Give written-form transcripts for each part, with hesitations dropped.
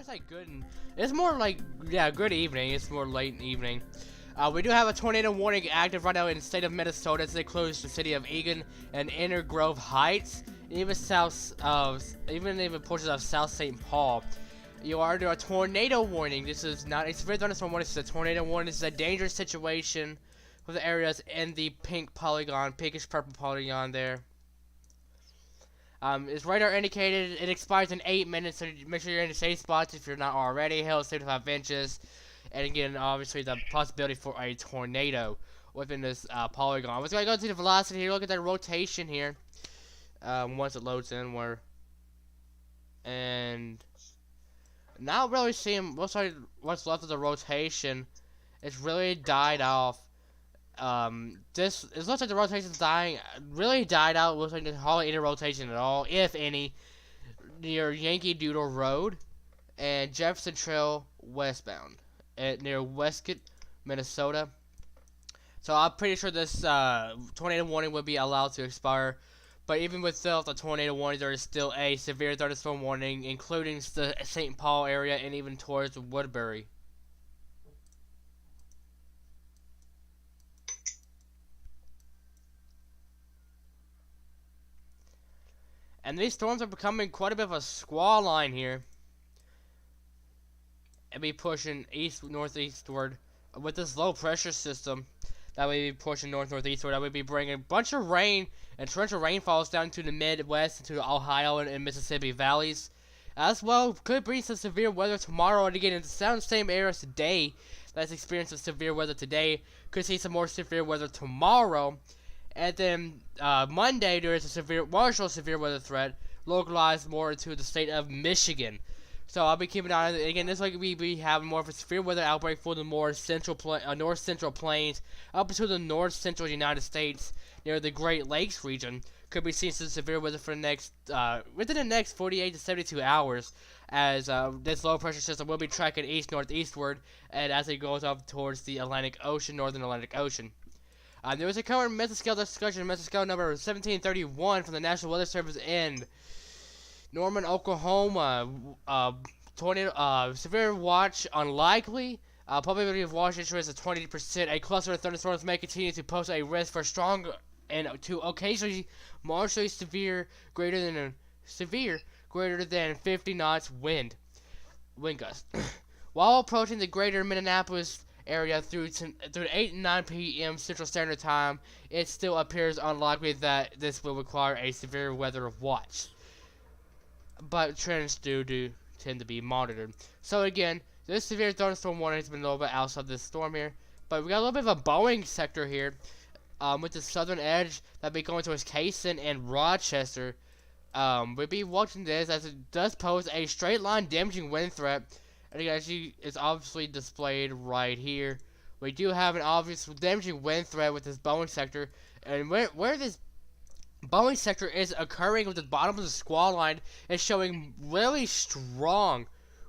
say good, and it's more like, yeah, good evening. It's more late evening. We do have a tornado warning active right now in the state of Minnesota. It's includes the city of Eagan and Inner Grove Heights, even even portions of South St. Paul. You are under a tornado warning. This is not a severe thunderstorm warning. This is a tornado warning. This is a dangerous situation for the areas in the pink polygon, pinkish purple polygon there. It's radar indicated. It expires in 8 minutes, so make sure you're in the safe spots if you're not already. Hail 75 inches. And again, obviously, the possibility for a tornado within this polygon. We're going to go to the velocity here. Look at that rotation here. Once it loads in, and not really seeing what's left of the rotation. It's really died off. It looks like the rotation's really died out. It looks like there's hardly any rotation at all, if any, near Yankee Doodle Road and Jefferson Trail westbound near Westcott, Minnesota. So I'm pretty sure this tornado warning will be allowed to expire. But even without the tornado warning, there is still a severe thunderstorm warning, including the St. Paul area and even towards Woodbury. And these storms are becoming quite a bit of a squall line here. And be pushing northeastward with this low pressure system. That would be pushing northeastward. That would be bringing a bunch of rain and torrential rainfalls down to the Midwest, into the Ohio and Mississippi valleys. As well, could bring some severe weather tomorrow. And again, in the same areas today that's experiencing severe weather today, could see some more severe weather tomorrow. And then Monday, there is a marginal severe weather threat localized more into the state of Michigan. So I'll be keeping an eye on it. Again, this week we be having more of a severe weather outbreak for the more north central plains up into the north central United States near the Great Lakes region. Could be seeing some severe weather for the next within the next 48 to 72 hours, as this low pressure system will be tracking northeastward, and as it goes up towards the Atlantic Ocean, northern Atlantic Ocean. There was a current mesoscale discussion, mesoscale number 1731 from the National Weather Service in Norman, Oklahoma. Tornado, severe watch unlikely. Probability of watch insurance is 20%. A cluster of thunderstorms may continue to pose a risk for strong and to occasionally marginally severe, greater than 50 knots wind gust. While approaching the greater Minneapolis area through 8 and 9 p.m. Central Standard Time, it still appears unlikely that this will require a severe weather watch. But trends do tend to be monitored. So again, this severe thunderstorm warning has been a little bit outside this storm here. But we got a little bit of a Boeing sector here, with the southern edge that be going towards Kaysen and Rochester. We'll be watching this as it does pose a straight line damaging wind threat. And again, as it's obviously displayed right here. We do have an obvious damaging wind threat with this Boeing sector. And where this Boeing sector is occurring with the bottom of the squall line is showing really strong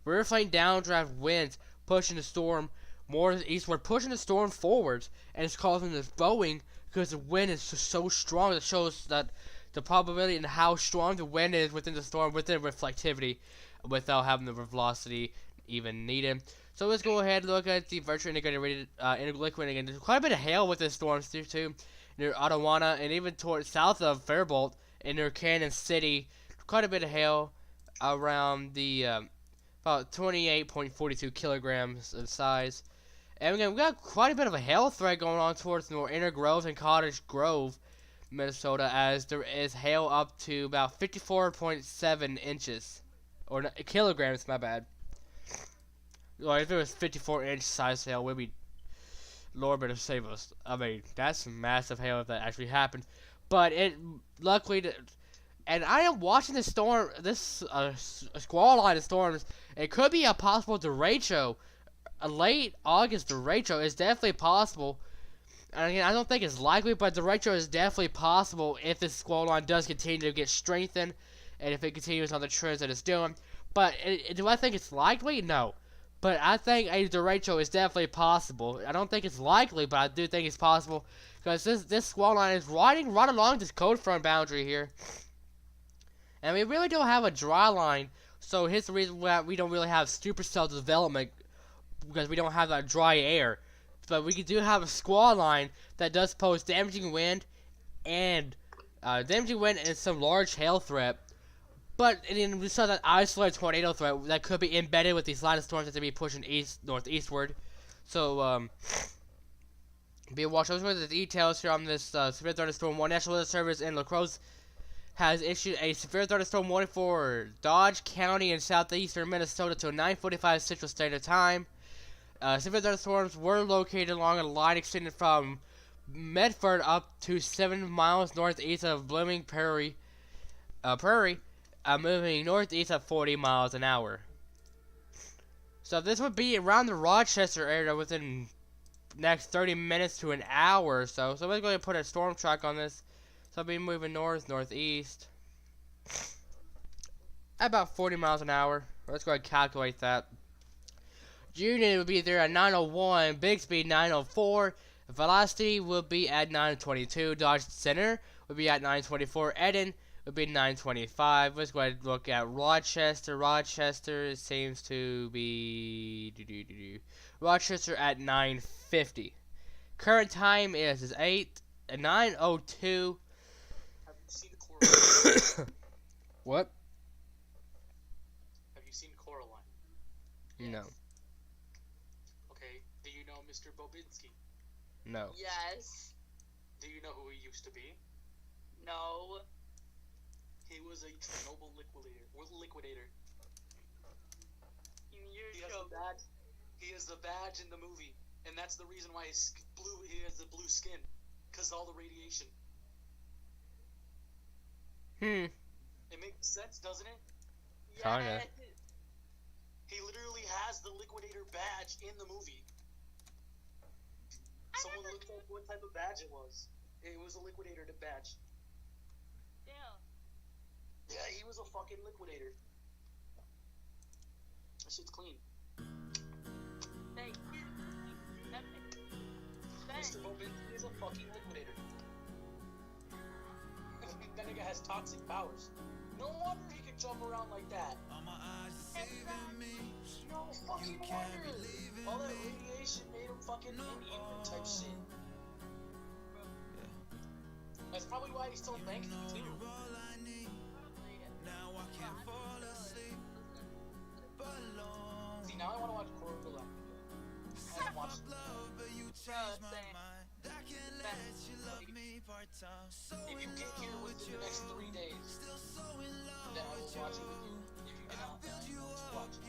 rear flank downdraft winds pushing the storm more eastward, pushing the storm forwards, and it's causing this Boeing because the wind is just so strong. That shows that the probability and how strong the wind is within the storm, within reflectivity, without having the velocity even needed. So let's go ahead and look at the virtual integrated liquid again. There's quite a bit of hail with this storm too. Near Ottawa and even towards south of Faribault and near Kansas City, quite a bit of hail around the about 28.42 kilograms in size. And again, we got quite a bit of a hail threat going on towards the Inner Grove and Cottage Grove, Minnesota, as there is hail up to about 54.7 inches or kilograms. My bad. Well, if it was 54-inch size hail, we'd be Lord better save us. I mean, that's massive hail if that actually happened. But it luckily, and I am watching this storm, this squall line of storms. It could be a possible derecho. A late August derecho is definitely possible. And again, I don't think it's likely, but derecho is definitely possible if this squall line does continue to get strengthened, and if it continues on the trends that it's doing. But do I think it's likely? No. But I think a derecho is definitely possible. I don't think it's likely, but I do think it's possible. Because this squall line is riding right along this cold front boundary here. And we really don't have a dry line So here's the reason why we don't really have supercell development, because we don't have that dry air. But we do have a squall line that does pose damaging wind and some large hail threat. But then we saw that isolated tornado threat that could be embedded with these line of storms that they be pushing northeastward. So be watched. Those were the details here on this severe thunderstorm. One National Weather Service in La Crosse has issued a severe thunderstorm warning for Dodge County in southeastern Minnesota till 9:45 Central Standard Time. Severe thunderstorms were located along a line extending from Medford up to 7 miles northeast of Blooming Prairie, moving northeast at 40 miles an hour. So this would be around the Rochester area within next 30 minutes to an hour or so. So we're going to put a storm track on this. So I'll be moving northeast at about 40 miles an hour. Let's go ahead and calculate that. Union will be there at 901, Bixby 904, Velocity will be at 922, Dodge Center will be at 924, Eden will be 925. Let's go ahead and look at Rochester. Rochester seems to be Rochester at 950. Current time is 9:02. Have you seen Coraline? What? Have you seen Coraline? No. Okay. Do you know Mr. Bobinski? No. Yes. Do you know who he used to be? No. He was a Chernobyl liquidator. You He has show the badge. He has the badge in the movie, and that's the reason why he has the blue skin, cause all the radiation. It makes sense, doesn't it? Kinda. He literally has the liquidator badge in the movie. Someone looked up what type of badge it was. It was a liquidator badge. Damn. Yeah, he was a fucking liquidator. That shit's clean. Thank you. Mr. Bobinski is a fucking liquidator. That nigga has toxic powers. No wonder he can jump around like that. No fucking wonder. All that radiation made him fucking Indian type shit. That's probably why he's so banky too. See, now I want to watch Coraline. I haven't watched it. If you get here within the next 3 days, then I will watch it with you. If you cannot, then I will just watch it.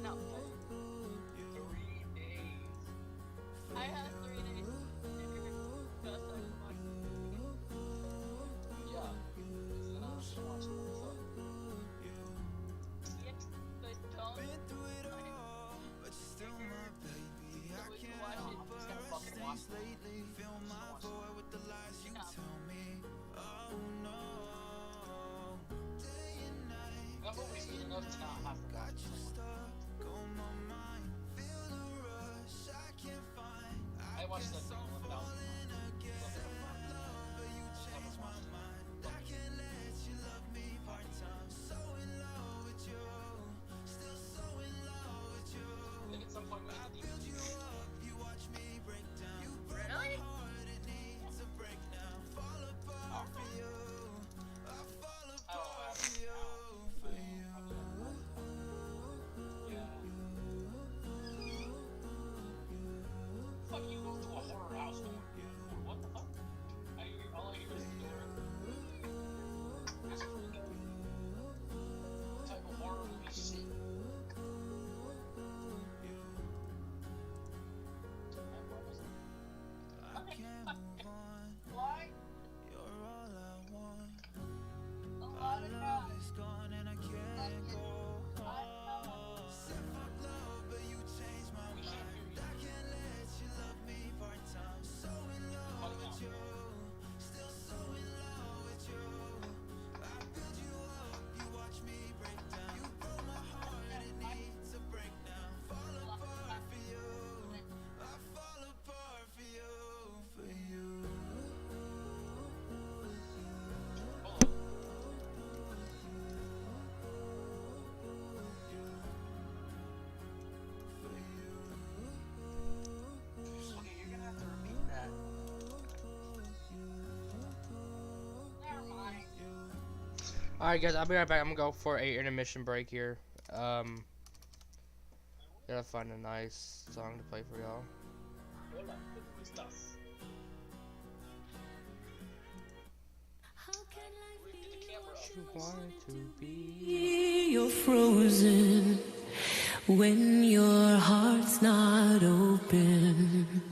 No. 3 days. I have 3 days. Just so you watch Yeah. Then I'll just watch it myself. yes, but don't. So we can watch No, it. I'm just gonna fucking watch it. I'm just gonna watch it. That movie's good enough to not have to watch it. I watched that thing 1,000 times. Haven't watched it. Then at some point we have to do Really? Fuck you, go to a horror Alright, guys, I'll be right back. I'm gonna go for a intermission break here. Gotta find a nice song to play for y'all. Hola, ¿cómo estás? Read the camera up. You wanted to be. You're frozen when your heart's not open.